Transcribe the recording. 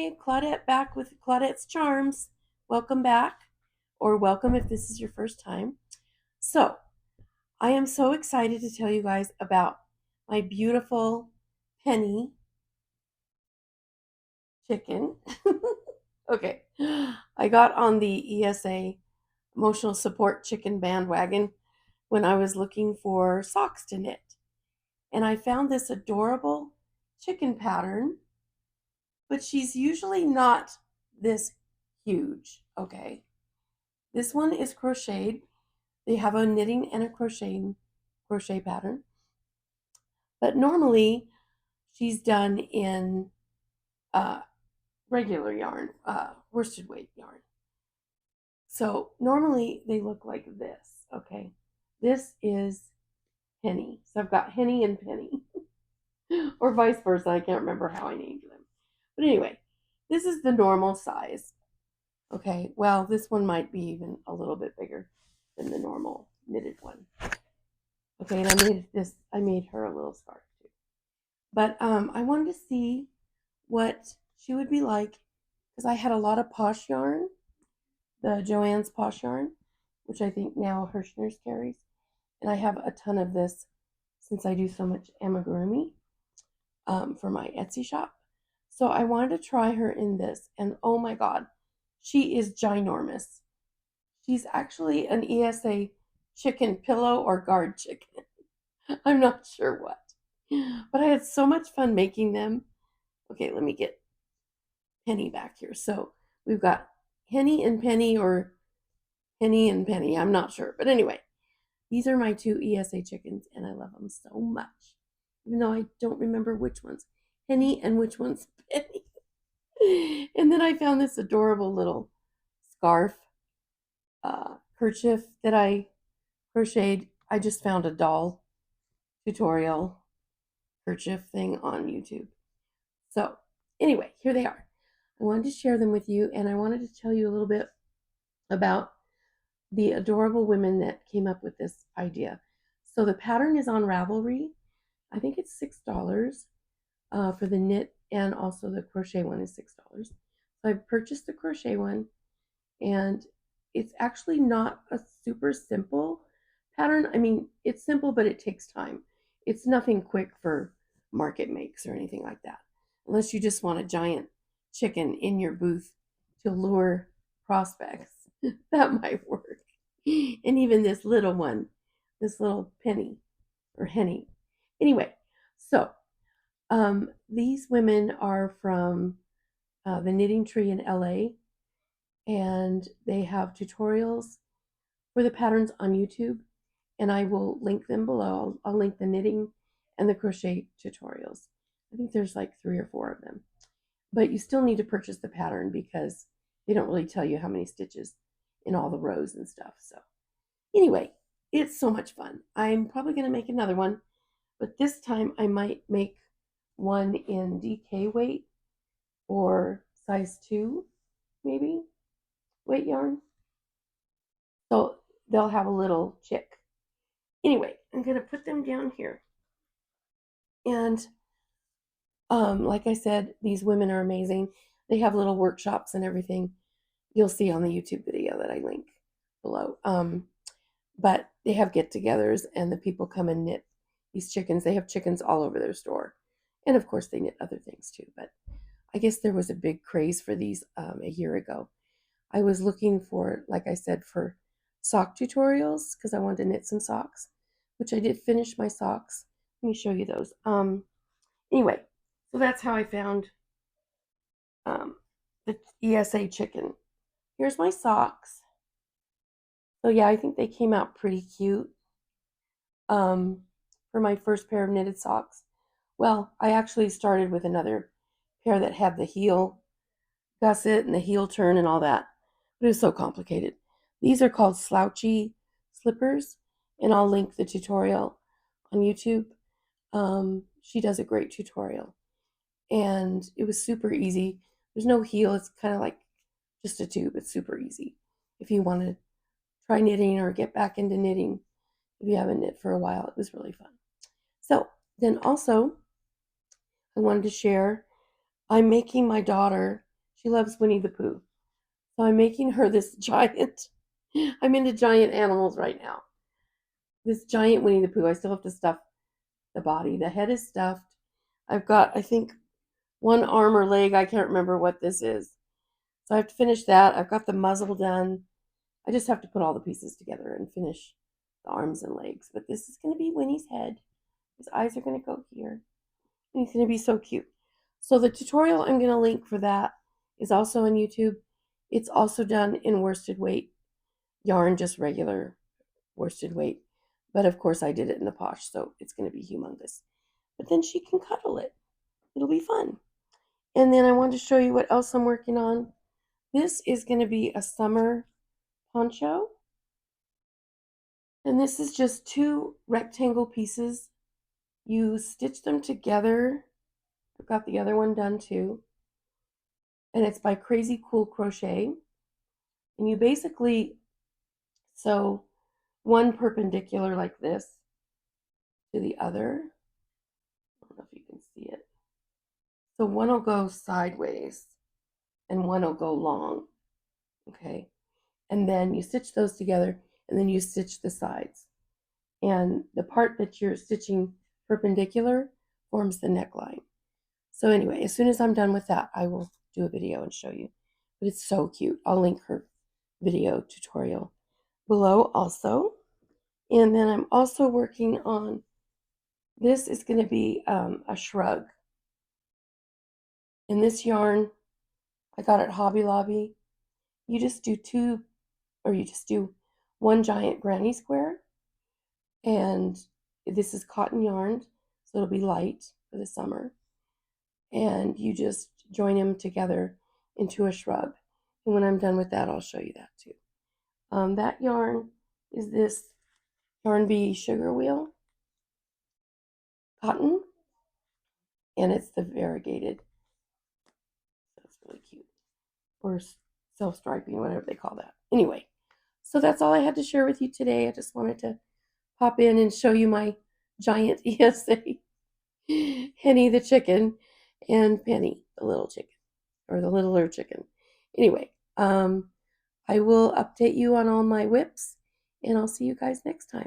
Hey, Claudette back with Claudette's Charms. Welcome back, or welcome if this is your first time. So, I am so excited to tell you guys about my beautiful penny chicken. Okay, I got on the ESA emotional support chicken bandwagon when I was looking for socks to knit. And I found this adorable chicken pattern, but she's usually not this huge. Okay. This one is crocheted. They have a knitting and a crochet pattern. But normally she's done in uh, regular yarn, worsted weight yarn. So normally they look like this. Okay. This is Penny. So I've got Henny and Penny. Or vice versa. I can't remember how I named them. But anyway, this is the normal size. Okay, well, this one might be even a little bit bigger than the normal knitted one. Okay, and I made her a little scarf too. But I wanted to see what she would be like because I had a lot of Posh yarn, the Joann's Posh yarn, which I think now Hirschner's carries. And I have a ton of this since I do so much amigurumi for my Etsy shop. So I wanted to try her in this, and oh my god, she is ginormous. She's actually an ESA chicken pillow or guard chicken. I'm not sure what. But I had so much fun making them. Okay, let me get Penny back here. So we've got Henny and Penny or Henny and Penny. I'm not sure. But anyway, these are my two ESA chickens, and I love them so much. Even though I don't remember which one's Henny and which one's Penny. And then I found this adorable little scarf kerchief that I crocheted. I just found a doll tutorial kerchief thing on YouTube. So, anyway, here they are. I wanted to share them with you, and I wanted to tell you a little bit about the adorable women that came up with this idea. So, the pattern is on Ravelry. I think it's $6 for the knit, and also the crochet one is $6. So, I purchased the crochet one, and it's actually not a super simple pattern. I mean, it's simple, but it takes time. It's nothing quick for market makes or anything like that, unless you just want a giant chicken in your booth to lure prospects. That might work. And even this little one, this little Penny or Henny. Anyway, so these women are from the Knitting Tree in LA, and they have tutorials for the patterns on YouTube, and I will link them below. I'll link the knitting and the crochet tutorials. I think there's like 3 or 4 of them. But you still need to purchase the pattern because they don't really tell you how many stitches in all the rows and stuff. So anyway, it's so much fun. I'm probably going to make another one, but this time I might make one in DK weight or size 2, maybe, weight yarn. So they'll have a little chick. Anyway, I'm going to put them down here. And like I said, these women are amazing. They have little workshops and everything. You'll see on the YouTube video that I link below. But they have get-togethers, and the people come and knit these chickens. They have chickens all over their store. And of course, they knit other things too. But I guess there was a big craze for these a year ago. I was looking for, like I said, for sock tutorials because I wanted to knit some socks, which I did finish my socks. Let me show you those. Anyway, so that's how I found the ESA chicken. Here's my socks. So yeah, I think they came out pretty cute for my first pair of knitted socks. Well, I actually started with another pair that had the heel gusset and the heel turn and all that, but it was so complicated. These are called Slouchy slippers, and I'll link the tutorial on YouTube. She does a great tutorial, and it was super easy. There's no heel. It's kind of like just a tube. It's super easy if you want to try knitting or get back into knitting if you haven't knit for a while. It was really fun. So then also I wanted to share, I'm making my daughter She loves Winnie the Pooh. So I'm making her this giant, I'm into giant animals right now. This giant Winnie the Pooh. I still have to stuff the body. The head is stuffed. I've got, I think, one arm or leg. I can't remember what this is. So I have to finish that. I've got the muzzle done. I just have to put all the pieces together and finish the arms and legs. But this is going to be Winnie's head. His eyes are going to go here. And he's going to be so cute. So the tutorial I'm going to link for that is also on YouTube. It's also done in worsted weight yarn, just regular worsted weight. But of course I did it in the posh, so it's going to be humongous. But then she can cuddle it. It'll be fun. And then I wanted to show you what else I'm working on. This is going to be a summer poncho. And this is just 2 rectangle pieces. You stitch them together. I've got the other one done too. And it's by Crazy Cool Crochet. And you basically sew one perpendicular like this to the other. I don't know if you can see it. So one will go sideways and one will go long. Okay. And then you stitch those together and then you stitch the sides. And the part that you're stitching perpendicular forms the neckline. So anyway, as soon as I'm done with that, I will do a video and show you. But it's so cute. I'll link her video tutorial below also. And then I'm also working on, this is going to be a shrug. And this yarn, I got at Hobby Lobby. You just do one giant granny square. And this is cotton yarn, so it'll be light for the summer. And you just join them together into a shrug. And when I'm done with that, I'll show you that too. That yarn is this Yarn Bee Sugar Wheel cotton, and it's the variegated. So it's really cute, or self-striping, whatever they call that. Anyway, so that's all I had to share with you today. I just wanted to pop in and show you my giant ESA, Henny the chicken, and Penny the little chicken, or the littler chicken. Anyway, I will update you on all my whips, and I'll see you guys next time.